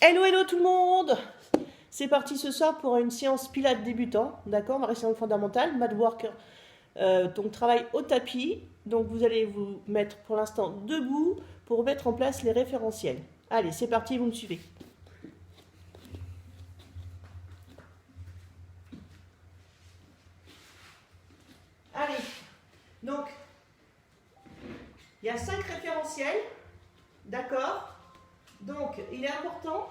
Hello, hello tout le monde! C'est parti ce soir pour une séance pilates débutant, d'accord? On va rester dans le fondamental, mat work, donc travail au tapis. Donc vous allez vous mettre pour l'instant debout pour mettre en place les référentiels. Allez, c'est parti, vous me suivez. Allez, donc il y a 5 référentiels, d'accord? Donc il est important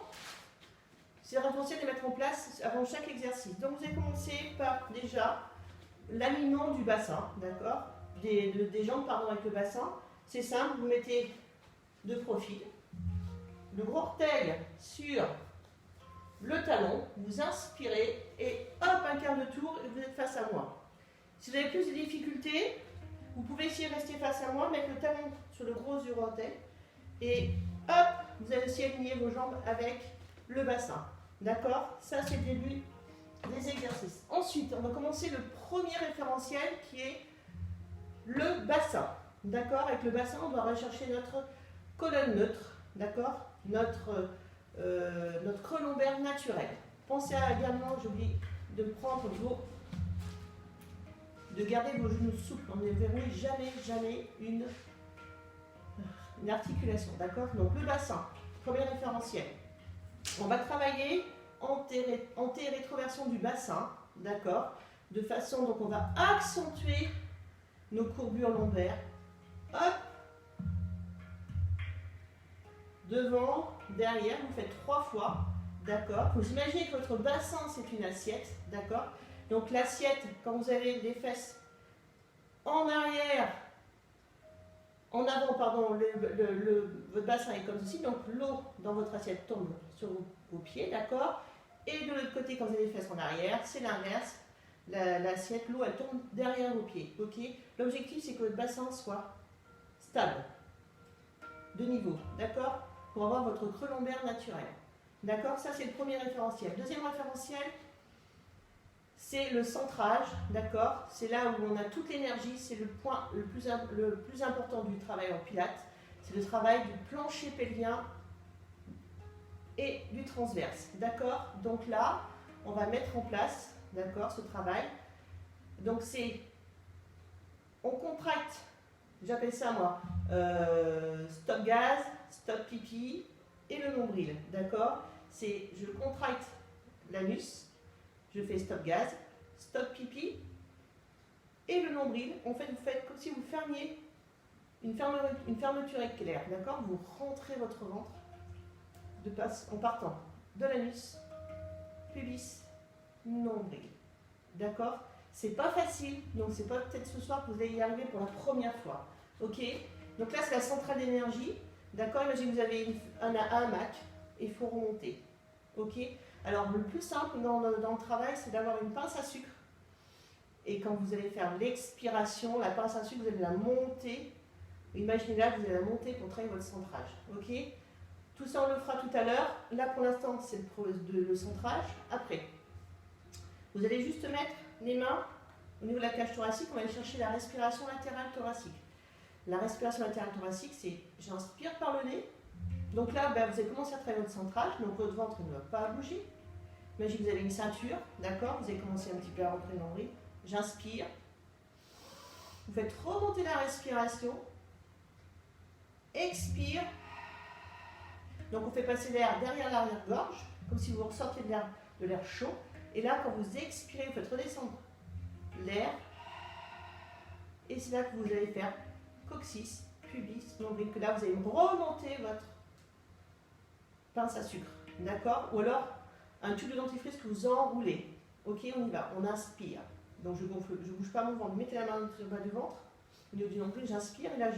ces référentiels de mettre en place avant chaque exercice. Donc vous allez commencer par déjà l'alignement du bassin, d'accord, des jambes pardon, avec le bassin. C'est simple, vous mettez de profil, le gros orteil sur le talon, vous inspirez et hop, un quart de tour et vous êtes face à moi. Si vous avez plus de difficultés, vous pouvez essayer de rester face à moi, mettre le talon sur le gros du orteil et hop, vous allez aussi aligner vos jambes avec le bassin. D'accord? Ça, c'est le début des exercices. Ensuite, on va commencer le premier référentiel qui est le bassin. D'accord? Avec le bassin, on doit rechercher notre colonne neutre. D'accord? Notre creux lombaire naturel. Pensez à également, j'oublie de prendre de garder vos genoux souples. On ne verrouille jamais une articulation. D'accord? Donc le bassin, premier référentiel. On va travailler anté-rétroversion du bassin, d'accord? De façon, donc on va accentuer nos courbures lombaires. Hop! Devant, derrière, vous faites 3 fois, d'accord? Vous imaginez que votre bassin, c'est une assiette, d'accord? Donc l'assiette, quand vous avez les fesses en arrière, en avant, pardon, votre bassin est comme ceci, donc l'eau dans votre assiette tombe sur vos pieds, d'accord? Et de l'autre côté, quand vous avez les fesses en arrière, c'est l'inverse. L'assiette, l'eau, elle tombe derrière vos pieds, ok? L'objectif, c'est que votre bassin soit stable, de niveau, d'accord? Pour avoir votre creux lombaire naturel. D'accord? Ça, c'est le premier référentiel. Deuxième référentiel, c'est le centrage, d'accord? C'est là où on a toute l'énergie, c'est le point le plus important du travail en pilates. C'est le travail du plancher pelvien et du transverse, d'accord? Donc là, on va mettre en place, d'accord, ce travail. Donc c'est, on contracte, j'appelle ça moi, stop gaz, stop pipi et le nombril, d'accord? C'est, je contracte l'anus, je fais stop gaz, stop pipi et le nombril. En fait, vous faites comme si vous fermiez une fermeture éclair, d'accord? Vous rentrez votre ventre en partant de l'anus, pubis, nombril, d'accord? C'est pas facile, donc c'est pas peut-être ce soir que vous allez y arriver pour la première fois, ok? Donc là, c'est la centrale d'énergie, d'accord? Imaginez que vous avez un hamac et il faut remonter, ok? Alors, le plus simple dans le travail, c'est d'avoir une pince à sucre. Et quand vous allez faire l'expiration, la pince à sucre, vous allez la monter. Imaginez là, vous allez la monter pour travailler votre centrage. Ok? Tout ça, on le fera tout à l'heure. Là, pour l'instant, c'est le centrage. Après, vous allez juste mettre les mains au niveau de la cage thoracique. On va aller chercher la respiration latérale thoracique. La respiration latérale thoracique, c'est j'inspire par le nez. Donc là, vous allez commencer à travailler votre centrage, donc votre ventre ne va pas bouger. Imaginez que vous avez une ceinture, d'accord? Vous allez commencer un petit peu à rentrer dans le nombril. J'inspire. Vous faites remonter la respiration. Expire. Donc on fait passer l'air derrière l'arrière-gorge, comme si vous ressortiez de l'air chaud. Et là, quand vous expirez, vous faites redescendre l'air. Et c'est là que vous allez faire coccyx, pubis, nombril, que là, vous allez remonter votre pince à sucre, d'accord? Ou alors, un tube de dentifrice que vous enroulez. Ok, on y va, on inspire. Donc je ne bouge pas mon ventre, mettez la main sur le bas du ventre, au niveau du nombril, j'inspire et là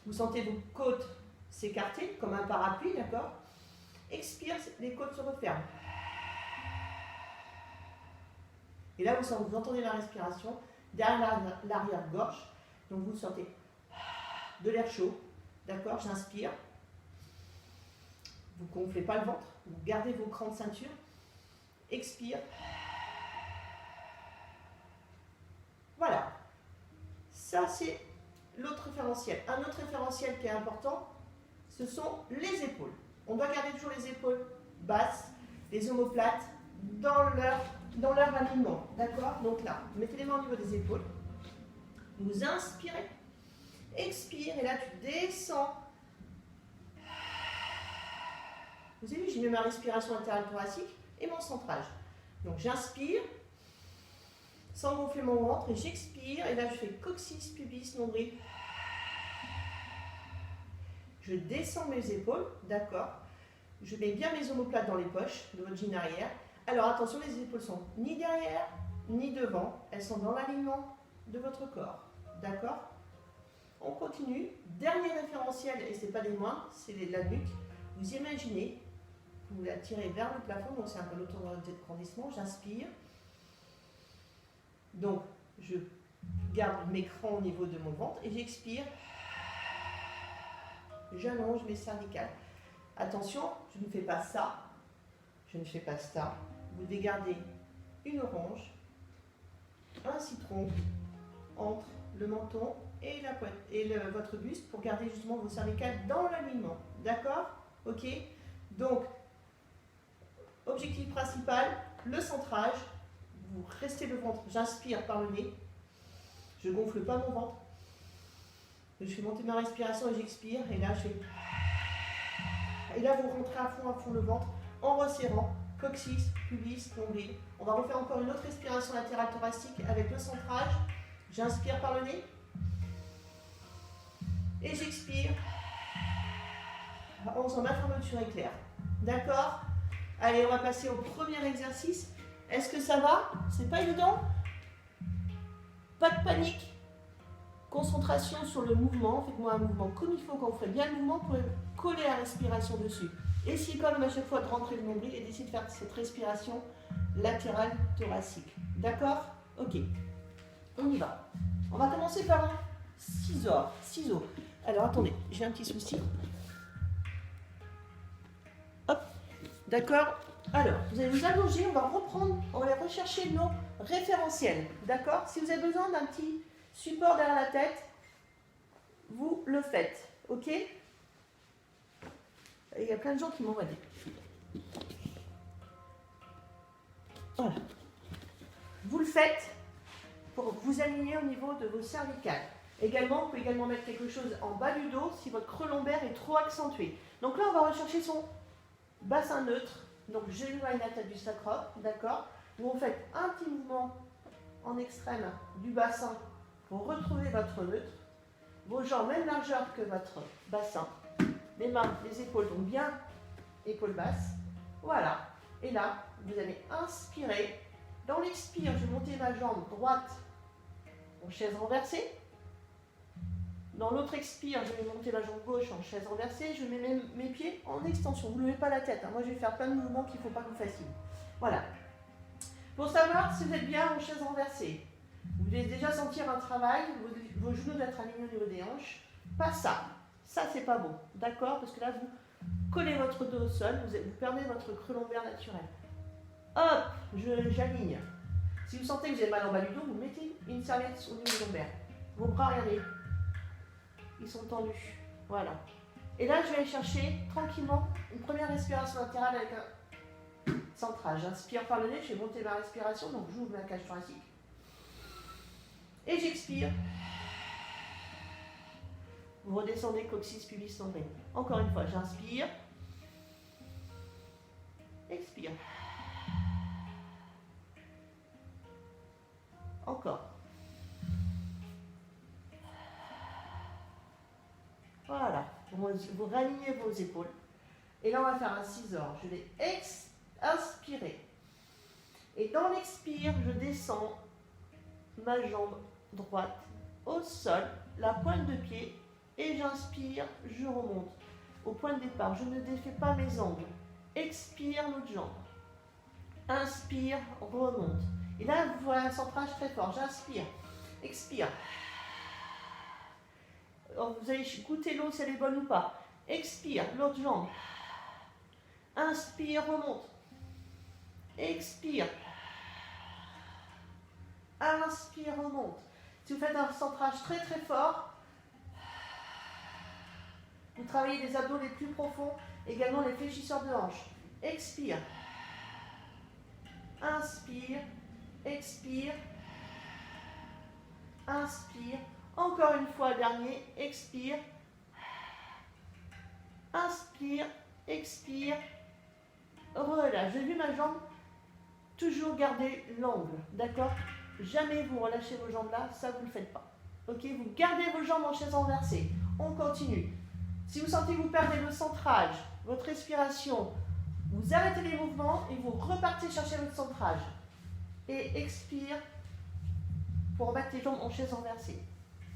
vous sentez vos côtes s'écarter comme un parapluie, d'accord? Expire, les côtes se referment. Et là vous entendez la respiration derrière l'arrière-gorge, donc vous sentez de l'air chaud, d'accord? J'inspire. Vous ne gonflez pas le ventre, vous gardez vos crans de ceinture. Expire. Voilà. Ça, c'est l'autre référentiel. Un autre référentiel qui est important, ce sont les épaules. On doit garder toujours les épaules basses, les omoplates dans leur alignement. D'accord? Donc là, mettez les mains au niveau des épaules. Vous inspirez. Expire. Et là, tu descends. Vous avez vu, j'ai mis ma respiration latérale thoracique et mon centrage. Donc j'inspire, sans gonfler mon ventre, et j'expire. Et là, je fais coccyx, pubis, nombril. Je descends mes épaules, d'accord. Je mets bien mes omoplates dans les poches de votre jean arrière. Alors attention, les épaules sont ni derrière, ni devant. Elles sont dans l'alignement de votre corps, d'accord. On continue. Dernier référentiel, et ce n'est pas des moindres, c'est la nuque. Vous imaginez, vous la tirez vers le plafond, donc c'est un peu l'autograndissement. J'inspire. Donc, je garde mes crans au niveau de mon ventre et j'expire. J'allonge mes cervicales. Attention, je ne fais pas ça. Je ne fais pas ça. Vous devez garder une orange, un citron entre le menton et la poitrine et votre buste pour garder justement vos cervicales dans l'alignement. D'accord? Ok? Donc, objectif principal, le centrage. Vous restez le ventre. J'inspire par le nez. Je ne gonfle pas mon ventre. Je fais monter ma respiration et j'expire. Et là, je fais... Et là, vous rentrez à fond le ventre en resserrant. Coccyx, pubis, nombril. On va refaire encore une autre respiration latérale thoracique avec le centrage. J'inspire par le nez. Et j'expire. En faisant ma fermeture éclair. D'accord? Allez, on va passer au premier exercice. Est-ce que ça va? C'est pas évident? Pas de panique. Concentration sur le mouvement. Faites-moi un mouvement comme il faut. Quand vous ferez bien le mouvement, vous pouvez coller la respiration dessus. Essayez quand même à chaque fois de rentrer le nombril et d'essayer de faire cette respiration latérale thoracique. D'accord? Ok. On y va. On va commencer par un ciseau. Alors attendez, j'ai un petit souci. Hop. D'accord? Alors, vous allez vous allonger, on va reprendre, on va aller rechercher nos référentiels. D'accord? Si vous avez besoin d'un petit support derrière la tête, vous le faites. Ok? Et il y a plein de gens qui m'envoient des. Voilà. Vous le faites pour vous aligner au niveau de vos cervicales. Également, vous pouvez également mettre quelque chose en bas du dos si votre creux lombaire est trop accentué. Donc là, on va rechercher son bassin neutre. Donc, j'éloigne la tête du sacrum, d'accord? Vous faites un petit mouvement en extrême du bassin pour retrouver votre neutre. Vos jambes, même largeur que votre bassin. Les mains, les épaules, donc bien épaules basses. Voilà. Et là, vous allez inspirer. Dans l'expire, je vais monter ma jambe droite en chaise renversée. Dans l'autre expire, je vais monter la jambe gauche en chaise renversée. Je mets mes pieds en extension. Vous ne levez pas la tête. Hein. Moi, je vais faire plein de mouvements qu'il ne faut pas que vous fassiez. Voilà. Pour savoir si vous êtes bien en chaise renversée, vous devez déjà sentir un travail. Vos genoux doivent être alignés au niveau des hanches. Pas ça. Ça, c'est pas bon. D'accord? Parce que là, vous collez votre dos au sol. Vous perdez votre creux lombaire naturel. Hop, j'aligne. Si vous sentez que vous avez mal en bas du dos, vous mettez une serviette au niveau du lombaire. Vos bras, regardez. Ils sont tendus. Voilà. Et là, je vais aller chercher tranquillement une première respiration latérale avec un centrage. J'inspire par le nez, je vais monter ma respiration, donc j'ouvre ma cage thoracique. Et j'expire. Vous redescendez coccyx, pubis, nombril. Encore une fois, j'inspire. Expire. Encore. Voilà. Vous réalignez vos épaules. Et là, on va faire un scissor. Je vais inspirer. Et dans l'expire, je descends ma jambe droite au sol, la pointe de pied, et j'inspire, je remonte au point de départ. Je ne défais pas mes ongles. Expire, l'autre jambe. Inspire, remonte. Et là, vous voyez un centrage très fort. J'inspire, expire. Alors, vous allez goûter l'eau si elle est bonne ou pas. Expire, l'autre jambe. Inspire, remonte. Expire. Inspire, remonte. Si vous faites un centrage très très fort, vous travaillez les abdos les plus profonds Également les fléchisseurs de hanches. Expire. Inspire. Expire. Inspire. Encore une fois, dernier. Expire. Inspire. Expire. Relâche. J'ai vu ma jambe. Toujours garder l'angle. D'accord? Jamais vous relâchez vos jambes là. Ça, vous ne le faites pas. Ok? Vous gardez vos jambes en chaise renversée. On continue. Si vous sentez que vous perdez le centrage, votre respiration, vous arrêtez les mouvements et vous repartez chercher votre centrage. Et expire pour remettre les jambes en chaise renversée.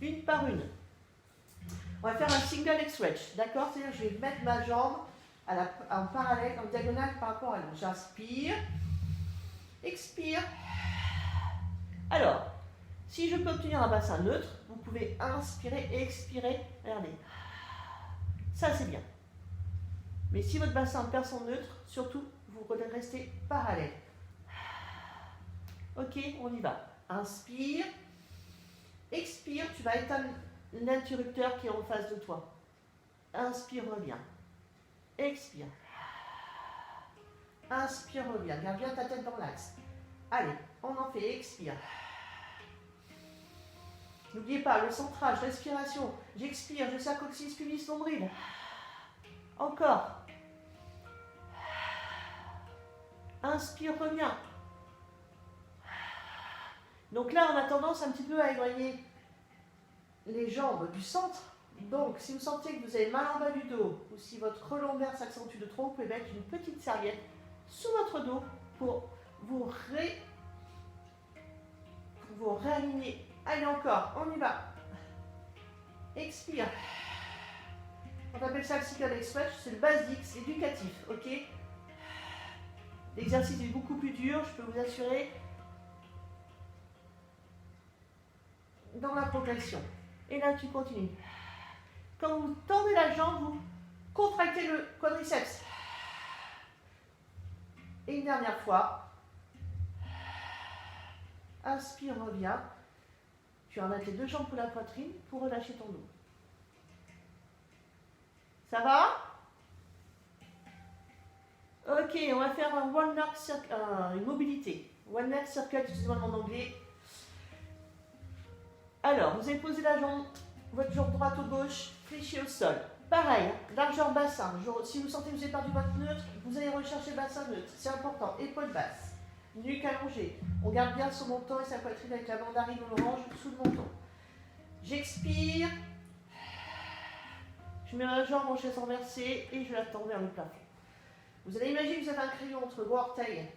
Une par une. On va faire un single leg stretch. D'accord? C'est-à-dire que je vais mettre ma jambe en parallèle, en diagonale par rapport à l'autre. J'inspire. Expire. Alors, si je peux obtenir un bassin neutre, vous pouvez inspirer et expirer. Regardez. Ça, c'est bien. Mais si votre bassin perd son neutre, surtout, vous restez parallèle. Ok, on y va. Inspire. Expire. Tu vas éteindre l'interrupteur qui est en face de toi. Inspire, reviens. Expire. Inspire, reviens. Garde bien ta tête dans l'axe. Allez, on en fait. Expire. N'oubliez pas, le centrage, respiration. J'expire, je serre coccyx, pubis, nombril. Encore. Inspire, reviens. Donc là, on a tendance un petit peu à éloigner les jambes du centre. Donc, si vous sentez que vous avez mal en bas du dos, ou si votre lombaire s'accentue de trop, vous pouvez mettre une petite serviette sous votre dos pour vous réaligner. Allez, encore, on y va. Expire. On appelle ça le single leg stretch, c'est le basique, c'est éducatif, ok? L'exercice est beaucoup plus dur, je peux vous assurer, dans la progression. Et là, tu continues. Quand vous tendez la jambe, vous contractez le quadriceps. Et une dernière fois. Inspire, reviens. Tu en as tes deux jambes pour la poitrine pour relâcher ton dos. Ça va? Ok, on va faire un one leg circle, une mobilité. One leg circle, excusez-moi le mot anglais. Alors, vous allez poser la jambe, votre jambe droite ou gauche, fléchie au sol. Pareil, largeur bassin. Si vous sentez que vous avez perdu votre neutre, vous allez rechercher bassin neutre. C'est important. Épaules basses. Nuque allongée. On garde bien son menton et sa poitrine avec la mandarine ou l'orange sous le menton. J'expire. Je mets ma jambe en chaise renversée et je la tends vers le plafond. Vous allez imaginer que vous avez un crayon entre vos orteils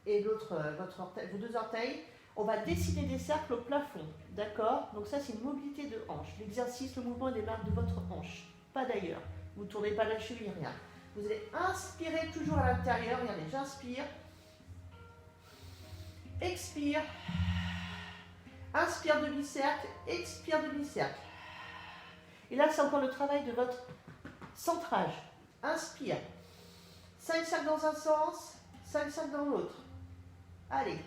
et vos deux orteils. On va dessiner des cercles au plafond. D'accord? Donc ça, c'est une mobilité de hanche. L'exercice, le mouvement démarre de votre hanche, pas d'ailleurs. Vous ne tournez pas la cheville, rien. Vous allez inspirer toujours à l'intérieur. Regardez, j'inspire. Expire. Inspire demi-cercle. Expire demi-cercle. Et là, c'est encore le travail de votre centrage. Inspire. 5 cercles dans un sens, 5 cercles dans l'autre. Allez.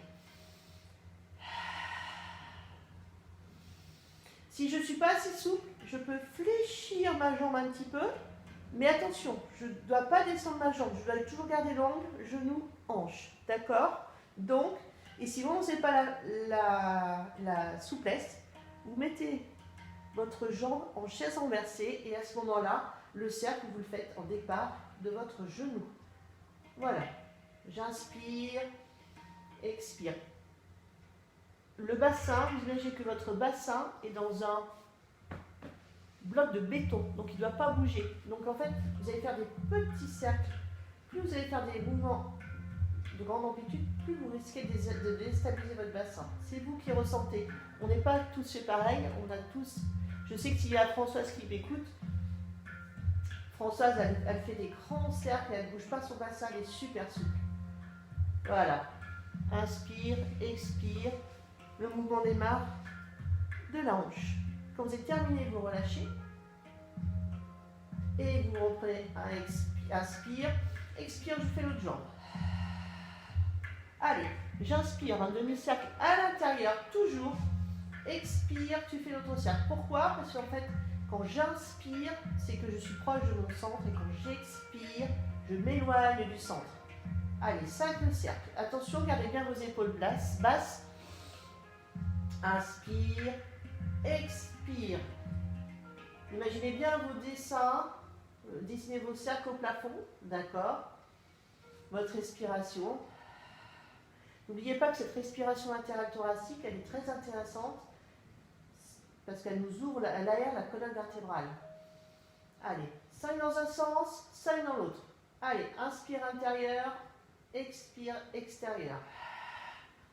Si je ne suis pas assez souple, je peux fléchir ma jambe un petit peu. Mais attention, je ne dois pas descendre ma jambe. Je dois toujours garder l'angle genou, hanche. D'accord? Donc, et si vous n'avez pas la souplesse, vous mettez votre jambe en chaise renversée et à ce moment-là, le cercle, vous le faites en départ de votre genou. Voilà. J'inspire, expire. Le bassin, vous imaginez que votre bassin est dans un bloc de béton, donc il ne doit pas bouger. Donc en fait, vous allez faire des petits cercles. Plus vous allez faire des mouvements de grande amplitude, plus vous risquez de déstabiliser votre bassin. C'est vous qui ressentez. On n'est pas tous fait pareil, on a tous... Je sais que s'il y a Françoise qui m'écoute, Françoise, elle fait des grands cercles, elle ne bouge pas son bassin, elle est super souple. Voilà. Inspire, expire. Le mouvement démarre de la hanche. Quand vous êtes terminé, vous relâchez. Et vous reprenez un inspire. Expire, je fais l'autre jambe. Allez, j'inspire, un demi-cercle à l'intérieur, toujours. Expire, tu fais l'autre cercle. Pourquoi? Parce qu'en fait, Quand j'inspire, c'est que je suis proche de mon centre et quand j'expire, je m'éloigne du centre. Allez, 5 cercles. Attention, gardez bien vos épaules basses. Inspire, expire. Imaginez bien vos dessins, dessinez vos cercles au plafond, d'accord? Votre respiration. N'oubliez pas que cette respiration latérale thoracique, elle est très intéressante parce qu'elle nous ouvre, elle aère la colonne vertébrale. Allez, 5 dans un sens, 5 dans l'autre. Allez, inspire intérieur, expire extérieur.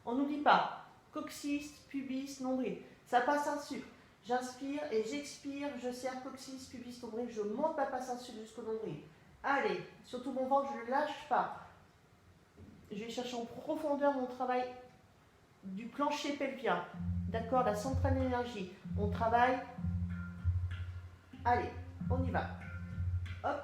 On n'oublie pas, coccyx, pubis, nombril. Ça passe un sucre. J'inspire et j'expire, je serre coccyx, pubis, nombril, je monte ma passe un sucre jusqu'au nombril. Allez, surtout mon ventre, je ne le lâche pas. Je vais chercher en profondeur mon travail du plancher pelvien. D'accord, la centrale d'énergie. On travaille. Allez, on y va. Hop.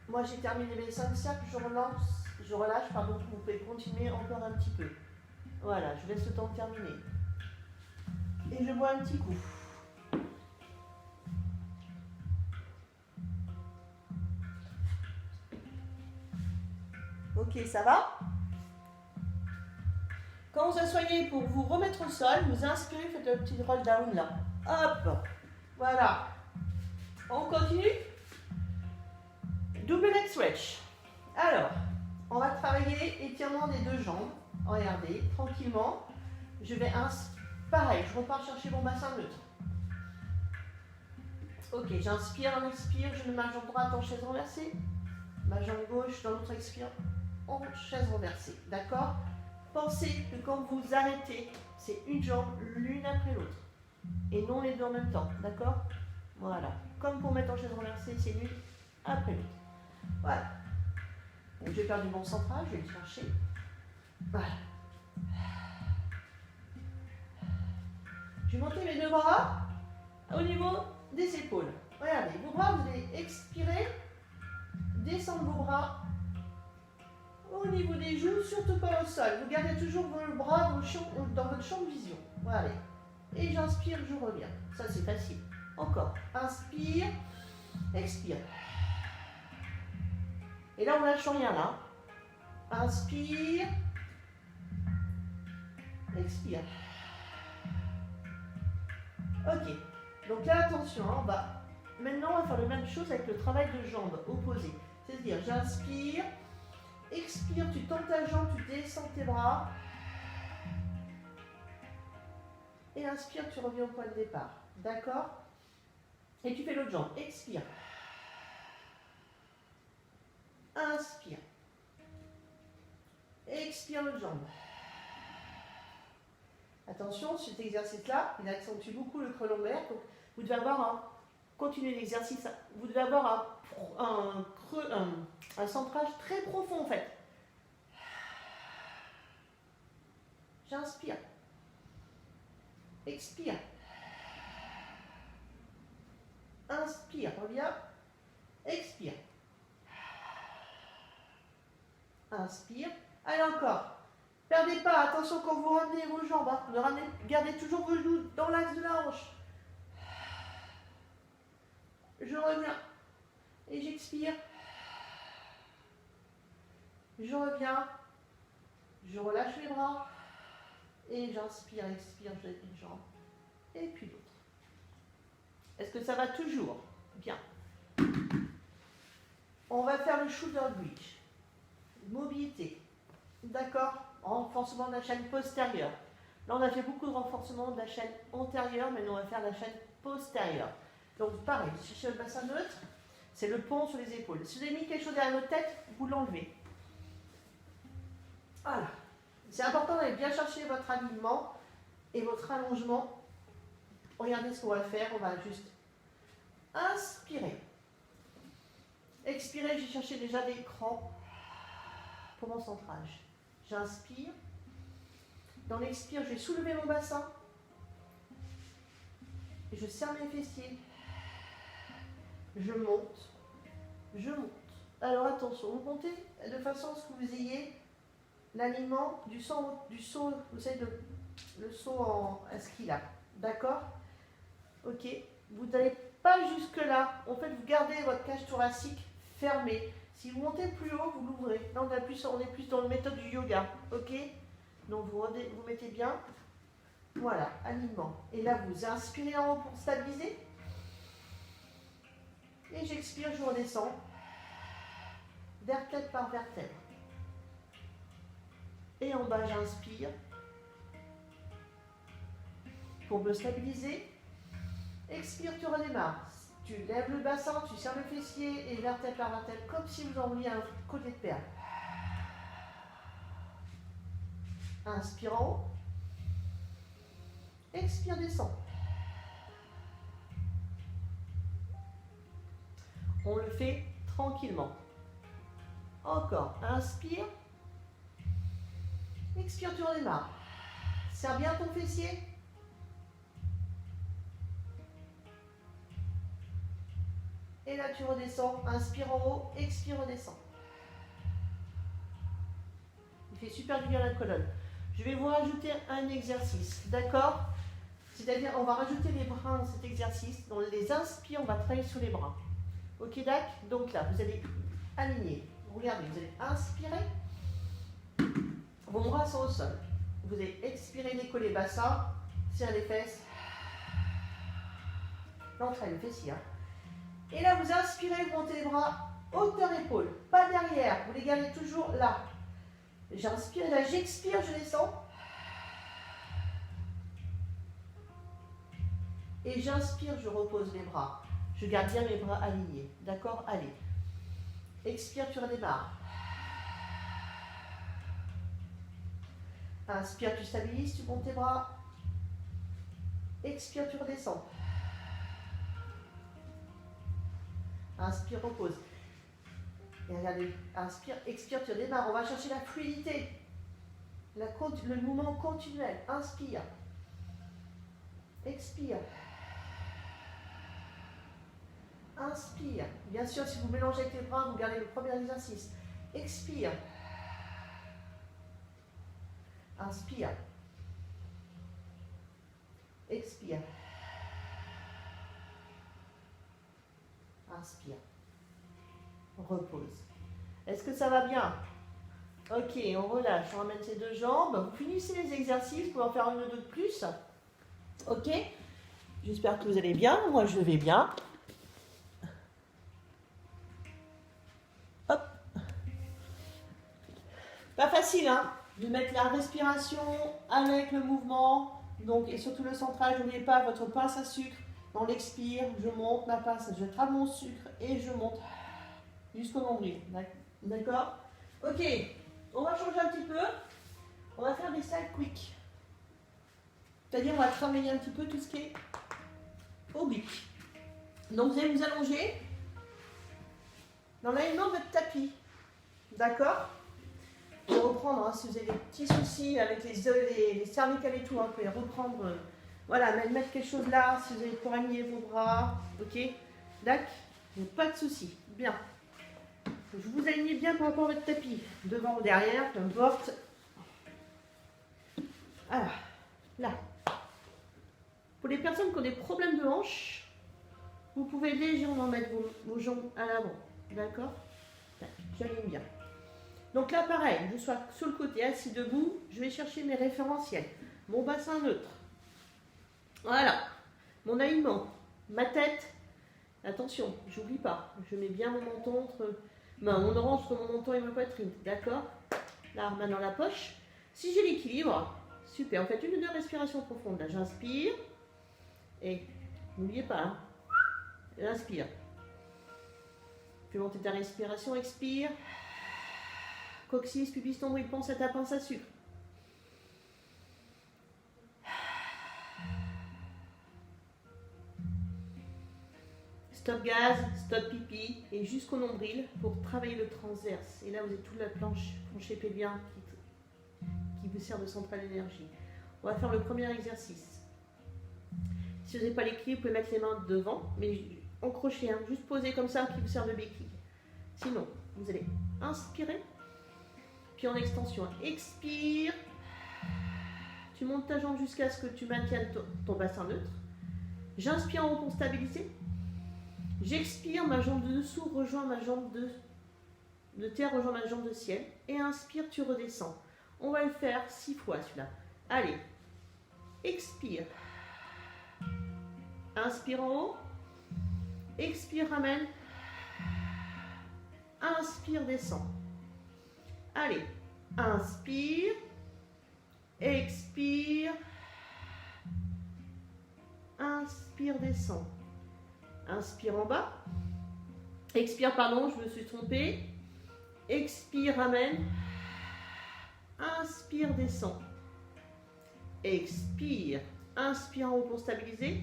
Moi, j'ai terminé les 5 cercles. Je relâche, pardon. Vous pouvez continuer encore un petit peu. Voilà, je laisse le temps de terminer. Et je bois un petit coup. Ok, ça va? Quand vous asseyez pour vous remettre au sol, vous inspirez, faites un petit roll down là. Hop, voilà. On continue. Double leg stretch. Alors, on va travailler étirement des deux jambes. Regardez, tranquillement. Je vais pareil, je repars chercher mon bassin neutre. Ok, j'inspire, on expire, je mets ma jambe droite en chaise renversée. Ma jambe gauche dans l'autre expire en chaise renversée. D'accord? Pensez que quand vous arrêtez, c'est une jambe l'une après l'autre. Et non les deux en même temps. D'accord? Voilà. Comme pour mettre en chaise renversée, c'est l'une après l'autre. Voilà. Donc, je vais faire du bon centrage, je vais le chercher. Voilà. Je vais monter mes deux bras au niveau des épaules. Regardez, vos bras, vous allez expirer, descendre vos bras au niveau des joues, surtout pas au sol. Vous gardez toujours vos bras dans votre champ de vision. Voilà. Et j'inspire, je reviens. Ça, c'est facile. Encore. Inspire, expire. Et là, on lâche rien là. Inspire, expire. Ok. Donc là, attention, hein, maintenant, on va faire la même chose avec le travail de jambes opposé. C'est-à-dire, j'inspire, expire, tu tends ta jambe, tu descends tes bras. Et inspire, tu reviens au point de départ. D'accord? Et tu fais l'autre jambe. Expire. Inspire. Expire l'autre jambe. Attention, cet exercice-là, il accentue beaucoup le creux lombaire. Donc, vous devez avoir continuer l'exercice. Vous devez avoir un centrage très profond en fait. J'inspire. Expire. Inspire, reviens. Expire. Inspire. Allez encore. Perdez pas, attention quand vous ramenez vos jambes. Hein. Gardez toujours vos genoux dans l'axe de la hanche. Je reviens. Et j'expire. Je reviens. Je relâche les bras. Et j'inspire, expire, je lève une jambe. Et puis l'autre. Est-ce que ça va toujours? Bien. On va faire le shoulder bridge. Mobilité. D'accord? Renforcement de la chaîne postérieure. Là, on a fait beaucoup de renforcement de la chaîne antérieure, maintenant on va faire la chaîne postérieure. Donc, pareil, cherchez le bassin neutre, c'est le pont sur les épaules. Si vous avez mis quelque chose derrière votre tête, vous l'enlevez. Voilà. C'est important d'aller bien chercher votre alignement et votre allongement. Regardez ce qu'on va faire. On va juste inspirer. Expirer, j'ai cherché déjà des crans pour mon centrage. J'inspire. Dans l'expire, je vais soulever mon bassin. Je serre mes fessiers. Je monte. Je monte. Alors attention, vous montez de façon à ce que vous ayez l'alignement du saut, vous savez, le saut en ski là. D'accord? Ok, vous n'allez pas jusque là. En fait, vous gardez votre cage thoracique fermée. Si vous montez plus haut, vous l'ouvrez. Là, on est plus dans la méthode du yoga. Ok, donc vous mettez bien. Voilà, alignement. Et là, vous inspirez en haut pour stabiliser. Et j'expire, je redescends. Vertèbre par vertèbre. Et en bas, j'inspire. Pour me stabiliser. Expire, tu redémarres. Tu lèves le bassin, tu serres le fessier et vertèbre par vertèbre, comme si vous enrouliez un collier de perles. Inspire en haut. Expire, descend. On le fait tranquillement. Encore. Inspire. Expire, tu redémarres. Serre bien ton fessier. Et là, tu redescends. Inspire en haut. Expire, redescends. Il fait super du bien à la colonne. Je vais vous rajouter un exercice. D'accord? C'est-à-dire, on va rajouter les bras dans cet exercice. Dans les inspires, on va travailler sur les bras. Ok, Dac? Donc là, vous allez aligner. Regardez, vous allez inspirer. Vos bras sont au sol. Vous allez expirer, décoller le bassin. Serrer les fesses. L'entraîne, le fessier. Et là, vous inspirez, vous montez les bras. Hauteur épaule. Pas derrière. Vous les gardez toujours là. J'inspire, là, j'expire, je descends. Et j'inspire, je repose les bras. Je garde bien mes bras alignés. D'accord? Allez. Expire, tu redémarres. Inspire, tu stabilises, tu montes tes bras. Expire, tu redescends. Inspire, repose. Et regardez, inspire, expire, tu redémarres. On va chercher la fluidité. Le mouvement continuel. Inspire. Expire. Inspire. Bien sûr, si vous mélangez avec les bras, vous gardez le premier exercice. Expire. Inspire. Expire. Inspire. Repose. Est-ce que ça va bien? Ok, on relâche. On ramène ces deux jambes. Vous finissez les exercices. Vous pouvez en faire un ou deux de plus. Ok? J'espère que vous allez bien. Moi, je vais bien. Hop. Pas facile, hein, de mettre la respiration avec le mouvement. Donc, et surtout le central, n'oubliez pas votre pince à sucre. On l'expire, je monte ma pince, je trame mon sucre et je monte jusqu'au nombril. D'accord? Ok, on va changer un petit peu. On va faire des side quick. C'est-à-dire, on va travailler un petit peu tout ce qui est oblique. Donc, vous allez vous allonger dans l'alignement de votre tapis. D'accord? Vous pouvez reprendre, hein, si vous avez des petits soucis avec les cervicales et tout, hein, vous pouvez reprendre, voilà, mettre quelque chose là, si vous avez pour aligner vos bras, ok? D'accord? Pas de soucis. Bien. Je vous aligne bien par rapport à votre tapis, devant ou derrière, peu importe. Alors, là. Pour les personnes qui ont des problèmes de hanche, vous pouvez légèrement mettre vos jambes à l'avant. D'accord? J'aligne bien. Donc là, pareil, je sois sur le côté, assis debout, je vais chercher mes référentiels. Mon bassin neutre. Voilà. Mon alignement. Ma tête. Attention, j'oublie pas. Je mets bien mon menton mon orange entre mon menton et ma poitrine. D'accord? Là, main dans la poche. Si j'ai l'équilibre, super. En fait, une ou deux respirations profondes. Là, j'inspire. Et n'oubliez pas, hein, j'inspire. Fais monter ta respiration, expire. Coccyx, pubis, nombril, pense à ta pince à sucre. Stop gaz, stop pipi, et jusqu'au nombril pour travailler le transverse. Et là, vous avez toute la planche pelvien qui vous sert de centrale d'énergie. On va faire le premier exercice. Si vous n'avez pas l'équilibre, vous pouvez mettre les mains devant, mais encrochez, hein, juste poser comme ça, qui vous sert de béquille. Sinon, vous allez inspirer, puis en extension, expire. Tu montes ta jambe jusqu'à ce que tu maintiennes ton bassin neutre. J'inspire en haut pour stabiliser. J'expire, ma jambe de dessous rejoint ma jambe de terre, rejoint ma jambe de ciel. Et inspire, tu redescends. On va le faire 6 fois celui-là. Allez, expire. Inspire en haut. Expire, ramène. Inspire, descend. Allez, inspire. Expire. Inspire, descend. Inspire en bas. Expire, pardon, je me suis trompée. Expire, ramène. Inspire, descend. Expire. Inspire en haut pour stabiliser.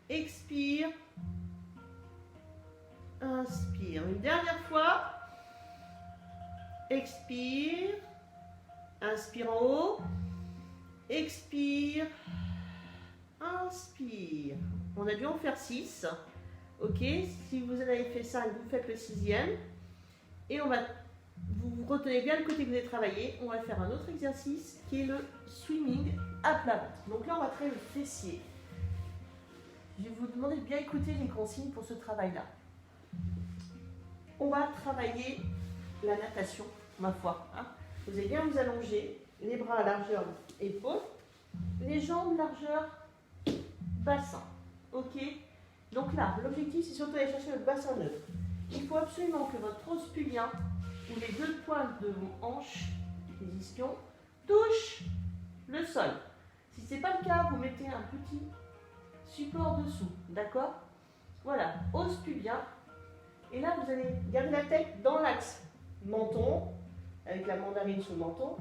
Expire. Inspire. Une dernière fois. Expire. Inspire en haut. Expire. Inspire. On a dû en faire 6. Ok. Si vous en avez fait 5, vous faites le 6e. Et on va... Vous retenez bien le côté que vous avez travaillé. On va faire un autre exercice qui est le swimming à plat ventre. Donc là, on va travailler le fessier. Je vais vous demander de bien écouter les consignes pour ce travail-là. On va travailler la natation, ma foi. Hein. Vous allez bien vous allonger, les bras à largeur épaule, les jambes largeur bassin. Ok. Donc là, l'objectif, c'est surtout d'aller chercher le bassin neutre. Il faut absolument que votre os pubien ou les deux pointes de vos hanches, les ischions, touchent le sol. Si ce n'est pas le cas, vous mettez un petit support dessous, d'accord? Voilà, os pubien. Et là, vous allez garder la tête dans l'axe menton, avec la mandarine sur le menton.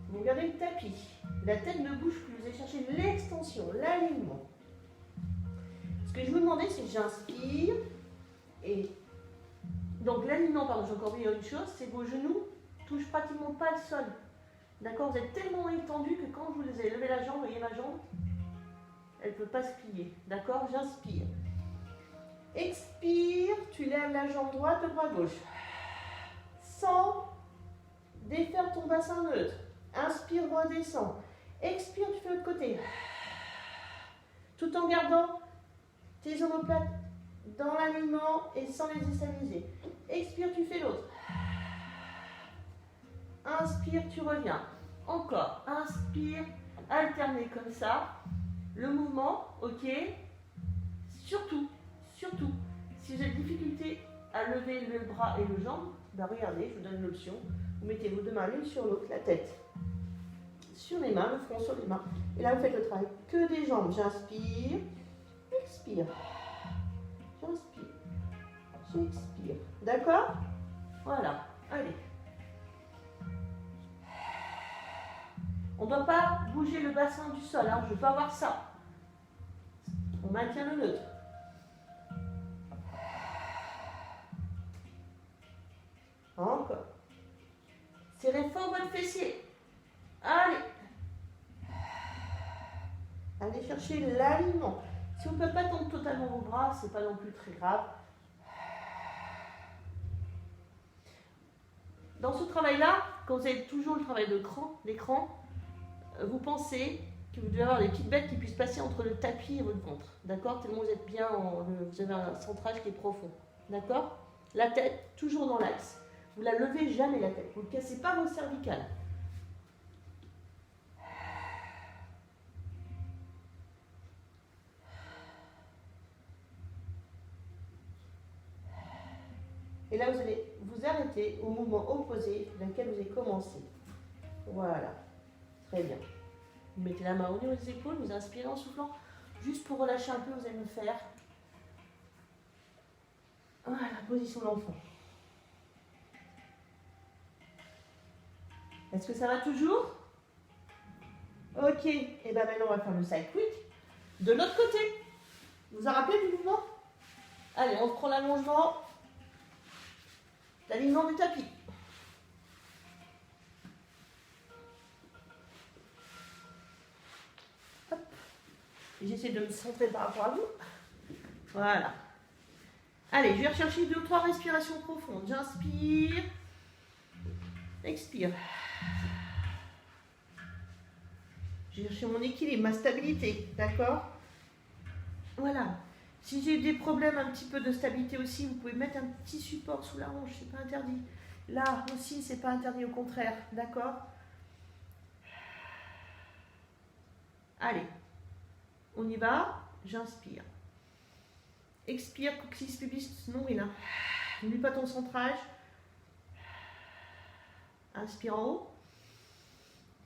Vous gardez le tapis. La tête ne bouge plus. Vous allez chercher l'extension, l'alignement. Ce que je vous demandais, c'est que j'inspire. Et donc, l'alignement, pardon, j'ai encore oublié une chose, c'est que vos genoux ne touchent pratiquement pas le sol. D'accord? Vous êtes tellement étendu que quand je vous ai levé la jambe, vous voyez ma jambe, elle ne peut pas se plier. D'accord? J'inspire. Expire, tu lèves la jambe droite, le bras gauche. Sans défaire ton bassin neutre. Inspire, redescends. Expire, tu fais l'autre côté. Tout en gardant tes omoplates dans l'alignement et sans les déstabiliser. Expire, tu fais l'autre. Inspire, tu reviens. Encore. Inspire, alternez comme ça. Le mouvement, ok. Surtout, si vous avez difficulté à lever le bras et le jambe, ben regardez, je vous donne l'option. Vous mettez vos deux mains l'une sur l'autre, la tête sur les mains, le front sur les mains. Et là, vous faites le travail que des jambes. J'inspire, expire. J'inspire, j'expire. D'accord? Voilà, allez. On ne doit pas bouger le bassin du sol, hein. Je ne veux pas voir ça. On maintient le neutre. Encore. Serrez fort votre fessier. Allez. Allez chercher l'alignement. Si vous ne pouvez pas tendre totalement vos bras, ce n'est pas non plus très grave. Dans ce travail-là, quand vous avez toujours le travail d'écran, vous pensez que vous devez avoir des petites bêtes qui puissent passer entre le tapis et votre ventre. D'accord? Tellement vous êtes bien, vous avez un centrage qui est profond. D'accord? La tête, toujours dans l'axe. Vous ne la levez jamais la tête. Vous ne cassez pas vos cervicales. Et là, vous allez vous arrêter au mouvement opposé dans lequel vous avez commencé. Voilà. Très bien. Vous mettez la main au niveau des épaules, vous inspirez en soufflant. Juste pour relâcher un peu, vous allez me faire. Voilà, position de l'enfant. Est-ce que ça va toujours? Ok. Et bien maintenant, on va faire le side quick. De l'autre côté. Vous vous en rappelez du mouvement? Allez, on prend l'allongement. L'alignement du tapis. Hop. J'essaie de me centrer par rapport à vous. Voilà. Allez, je vais rechercher 2 ou 3 respirations profondes. J'inspire. Expire. Je vais chercher mon équilibre, ma stabilité. D'accord? Voilà. Si j'ai des problèmes un petit peu de stabilité aussi, vous pouvez mettre un petit support sous la hanche, c'est pas interdit. Là aussi, c'est pas interdit, au contraire, d'accord? Allez, on y va, j'inspire. Expire, coccyx pubis, nombril. N'oublie pas ton centrage. Inspire en haut.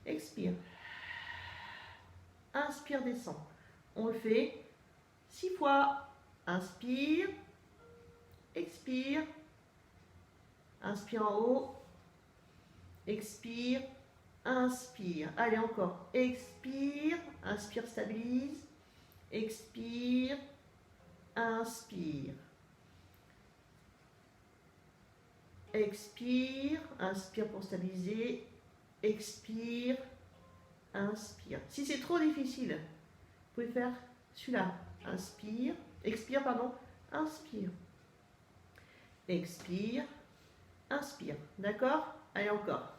Expire. Inspire, descend. On le fait 6 fois. Inspire. Expire. Inspire en haut. Expire. Inspire. Allez, encore. Expire. Inspire, stabilise. Expire. Inspire. Expire. Inspire pour stabiliser. Expire. Inspire. Si c'est trop difficile, vous pouvez faire celui-là. Inspire. Expire, pardon. Inspire. Expire. Inspire. D'accord? Allez, encore.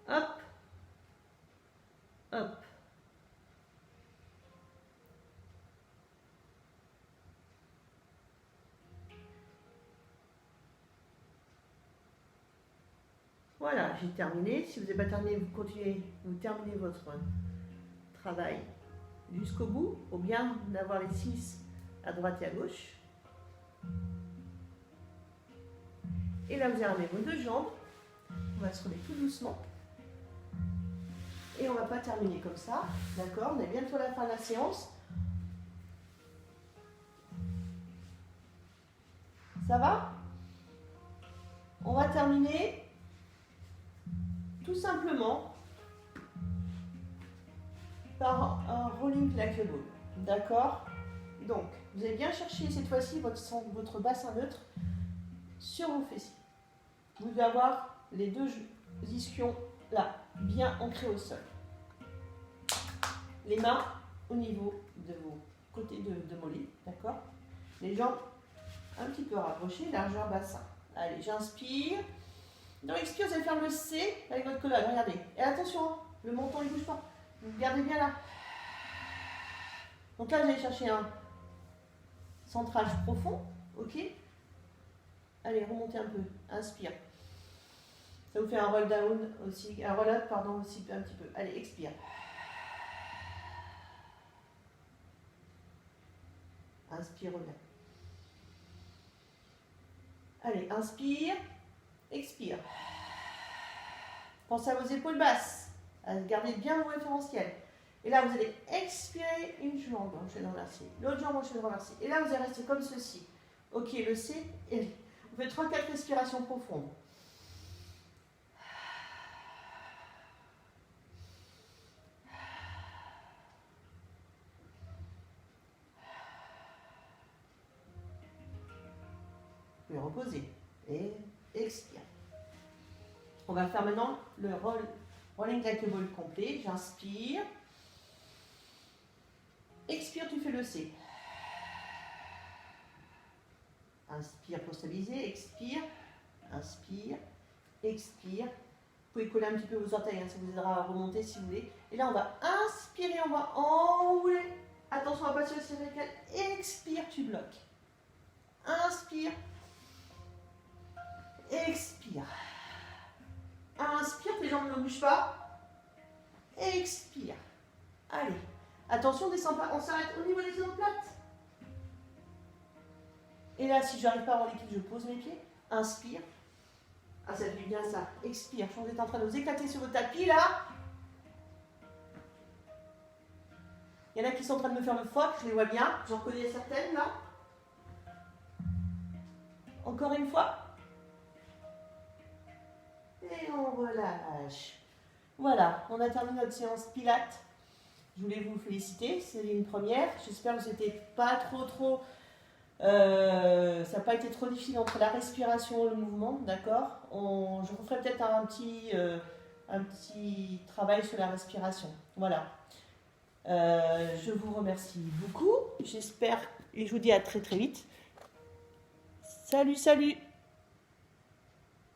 Hop. Hop. Voilà, j'ai terminé. Si vous n'avez pas terminé, vous continuez, vous terminez votre travail jusqu'au bout, pour bien d'avoir les 6 à droite et à gauche. Et là, vous armez vos 2 jambes. On va se remettre tout doucement. Et on ne va pas terminer comme ça. D'accord? On est bientôt à la fin de la séance. Ça va? On va terminer tout simplement par un rolling like a ball. D'accord? Donc, vous allez bien chercher cette fois-ci votre bassin neutre sur vos fessiers. Vous devez avoir les 2 ischions là, bien ancrés au sol. Les mains au niveau de vos côtés de mollets. D'accord? Les jambes un petit peu rapprochées, largeur bassin. Allez, j'inspire. Dans l'expire, vous allez faire le C avec votre colonne, regardez. Et attention, hein, le menton il ne bouge pas. Vous gardez bien là. Donc là, vous allez chercher un centrage profond, ok? Allez, remontez un peu, inspire. Ça vous fait un roll down aussi, un roll up, pardon, aussi un petit peu. Allez, expire. Inspire, reviens. Allez, inspire. Expire. Pensez à vos épaules basses. Gardez bien vos référentiels. Et là, vous allez expirer une jambe, enchaîne renversée. L'autre jambe, enchaîne renversée. Et là, vous allez rester comme ceci. Ok, le C. Et vous faites 3-4 respirations profondes. Vous pouvez reposer. Et expire. On va faire maintenant le rolling like a ball complet. J'inspire. Expire, tu fais le C. Inspire pour stabiliser. Expire. Inspire. Expire. Vous pouvez coller un petit peu vos orteils, hein, ça vous aidera à remonter si vous voulez. Et là, on va inspirer, on va enrouler. Attention à passer au cervical. Expire, tu bloques. Inspire. Expire. Inspire, tes jambes ne bougent pas. Expire. Allez. Attention, descend pas. On s'arrête au niveau des omoplates. Et là, si je n'arrive pas à avoir l'équilibre, je pose mes pieds. Inspire. Ah, ça fait bien ça. Expire. Je pense que vous êtes en train de vous éclater sur votre tapis là. Il y en a qui sont en train de me faire le phoque, je les vois bien. J'en connais certaines là. Encore une fois. Et on relâche. Voilà, on a terminé notre séance Pilates. Je voulais vous féliciter, c'est une première. J'espère que c'était pas trop... ça n'a pas été trop difficile entre la respiration et le mouvement, d'accord? Je referai peut-être un petit travail sur la respiration. Voilà. Je vous remercie beaucoup. J'espère et je vous dis à très vite. Salut, salut!